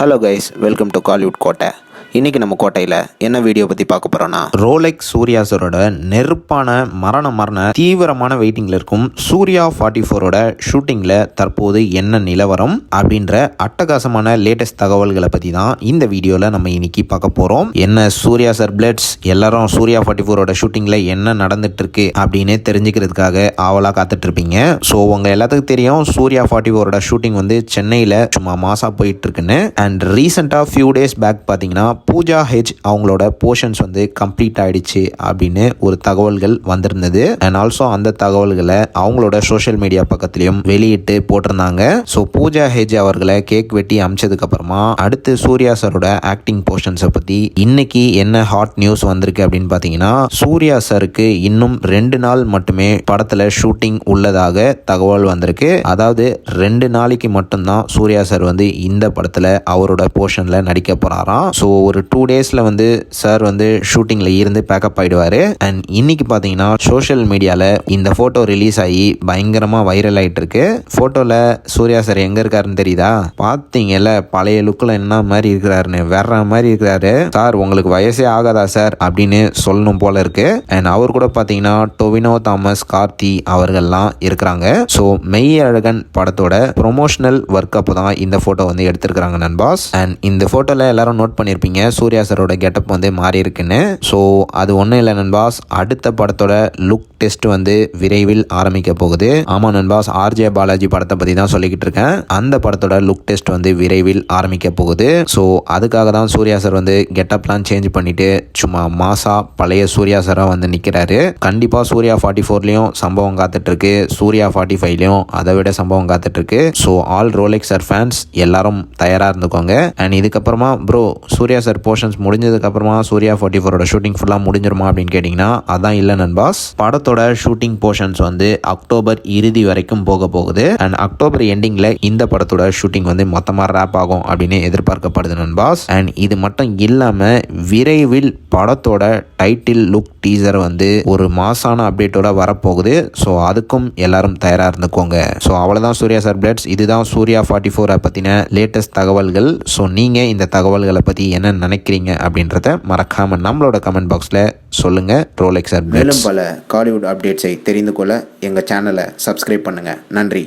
Hello guys, welcome to Kollywood கோட்டை. இன்றைக்கி நம்ம கோட்டையில் என்ன வீடியோ பற்றி பார்க்க போகிறோன்னா, ரோலெக்ஸ் சூர்யா சாரோட நெருப்பான மரண தீவிரமான வெயிட்டிங்கில் இருக்கும் சூர்யா 44ஓட ஷூட்டிங்கில் தற்போது என்ன நிலவரம் அப்படின்ற அட்டகாசமான லேட்டஸ்ட் தகவல்களை பற்றி தான் இந்த வீடியோவில் நம்ம இன்னைக்கு பார்க்க போகிறோம். என்ன சூர்யா சார் பிளட்ஸ் எல்லாரும் சூர்யா 44ஓட ஷூட்டிங்கில் என்ன நடந்துட்டு இருக்கு அப்படின்னு தெரிஞ்சுக்கிறதுக்காக ஆவலாக காத்துட்ருப்பீங்க. ஸோ உங்கள் எல்லாத்துக்கும் தெரியும், சூர்யா 44ஓட ஷூட்டிங் வந்து சென்னையில் சும்மா மாசாக போயிட்டு இருக்குன்னு. அண்ட் ரீசெண்டாக ஃபியூ டேஸ் பேக் பார்த்தீங்கன்னா பூஜா ஹெச் அவங்களோட போர்ஷன்ஸ் வந்து கம்ப்ளீட் ஆயிடுச்சு அப்படின்னு ஒரு தகவல்கள் வந்திருந்தது. அண்ட் ஆல்சோ அந்த தகவல்களை அவங்களோட சோஷியல் மீடியா பக்கத்திலையும் வெளியிட்டு போட்டிருந்தாங்க. ஸோ பூஜா ஹெச் அவர்களை கேக் வெட்டி அமிச்சதுக்கு அப்புறமா அடுத்து சூர்யா சாரோட ஆக்டிங் போர்ஷன்ஸை பற்றி இன்னைக்கு என்ன ஹாட் நியூஸ் வந்திருக்கு அப்படின்னு பார்த்தீங்கன்னா, சூர்யா சாருக்கு இன்னும் 2 நாள் மட்டுமே படத்தில் ஷூட்டிங் உள்ளதாக தகவல் வந்திருக்கு. அதாவது 2 நாளைக்கு மட்டும்தான் சூர்யா சார் வந்து இந்த படத்தில் அவரோட போர்ஷனில் நடிக்க போகிறாராம். ஸோ ஒரு 2 டேஸில் வந்து சார் வந்து ஷூட்டிங்கில் இருந்து பேக்கப் ஆகிடுவார். அண்ட் இன்னைக்கு பார்த்தீங்கன்னா சோஷியல் மீடியாவில் இந்த ஃபோட்டோ ரிலீஸ் ஆகி பயங்கரமாக வைரல் ஆகிட்டு இருக்கு. ஃபோட்டோவில் சூர்யா சார் எங்கே இருக்காருன்னு தெரியுதா? பார்த்தீங்கல்ல, பழைய லுக்கில் என்ன மாதிரி இருக்கிறாருன்னு, வேற மாதிரி இருக்கிறாரு. சார் உங்களுக்கு வயசே ஆகாதா சார் அப்படின்னு சொல்லணும் போல இருக்கு. அண்ட் அவர் கூட பார்த்தீங்கன்னா டொவினோ தாமஸ், கார்த்தி அவர்கள்லாம் இருக்கிறாங்க. ஸோ மெய் அழகன் படத்தோட ப்ரொமோஷனல் ஒர்க் அப்போ தான் இந்த ஃபோட்டோ வந்து எடுத்திருக்கிறாங்க நண்பாஸ். அண்ட் இந்த ஃபோட்டோவில் எல்லாரும் நோட் பண்ணியிருப்பீங்க, சூர்யா சாரோட கெட்டப் வந்து மாறி இருக்குன்னு. ஸோ அது ஒன்றும் இல்லை நண்பாஸ், அடுத்த படத்தோட லுக் டெஸ்ட் வந்து விரைவில் ஆரம்பிக்க போகுது. ஆமாம் நண்பாஸ், ஆர்ஜே பாலாஜி படத்தை பற்றி தான் சொல்லிக்கிட்டு இருக்கேன். அந்த படத்தோட லுக் டெஸ்ட் வந்து விரைவில் ஆரம்பிக்க போகுது. ஸோ அதுக்காக தான் சூர்யா சார் வந்து கெட்டப்லாம் சேஞ்ச் பண்ணிட்டு சும்மா மாசா பழைய சூர்யா சாராக வந்து நிற்கிறாரு. கண்டிப்பாக சூர்யா 44லையும் சம்பவம் காத்துட்டு இருக்கு, சூர்யா 45லையும் அதை விட சம்பவம் காத்துட்டு இருக்கு. So all Rolex sir fans எல்லாரும் தயாராக இருந்துக்கோங்க. அண்ட் இதுக்கப்புறமா ப்ரோ சூர்யா சார் போர்ஷன்ஸ் முடிஞ்சதுக்கப்புறமா சூர்யா 44ஓட ஷூட்டிங் ஃபுல்லாக முடிஞ்சிருமா அப்படின்னு கேட்டிங்கன்னா அதான் இல்லை நண்பாஸ். படத்தோட ஷூட்டிங் போர்ஷன்ஸ் வந்து அக்டோபர் இறுதி வரைக்கும் போக போகுது. அண்ட் அக்டோபர் எண்டிங்கில் இந்த படத்தோட ஷூட்டிங் வந்து மொத்தமாக ரேப் ஆகும் அப்படின்னு எதிர்பார்க்கப்படுது நண்பாஸ். அண்ட் இது மட்டும் இல்லாமல் விரைவில் படத்தோட டைட்டில் லுக் டீசர் வந்து ஒரு மாசான அப்டேட்டோட வரப்போகுது. ஸோ அதுக்கும் எல்லாரும் தயாராக இருந்துக்கோங்க. ஸோ அவ்வளோதான் சூர்யா சார் பிளட்ஸ். இதுதான் சூர்யா 44 பற்றின லேட்டஸ்ட் தகவல்கள். ஸோ நீங்கள் இந்த தகவல்களை பற்றி என்ன நினைக்கிறீங்க அப்படின்றத மறக்காம நம்மளோட கமெண்ட் பாக்ஸில் சொல்லுங்க. Rolex sir. மேலும் பல காலிவுட் அப்டேட்ஸை தெரிந்து கொள்ள எங்கள் சேனலை சப்ஸ்கிரைப் பண்ணுங்க. நன்றி.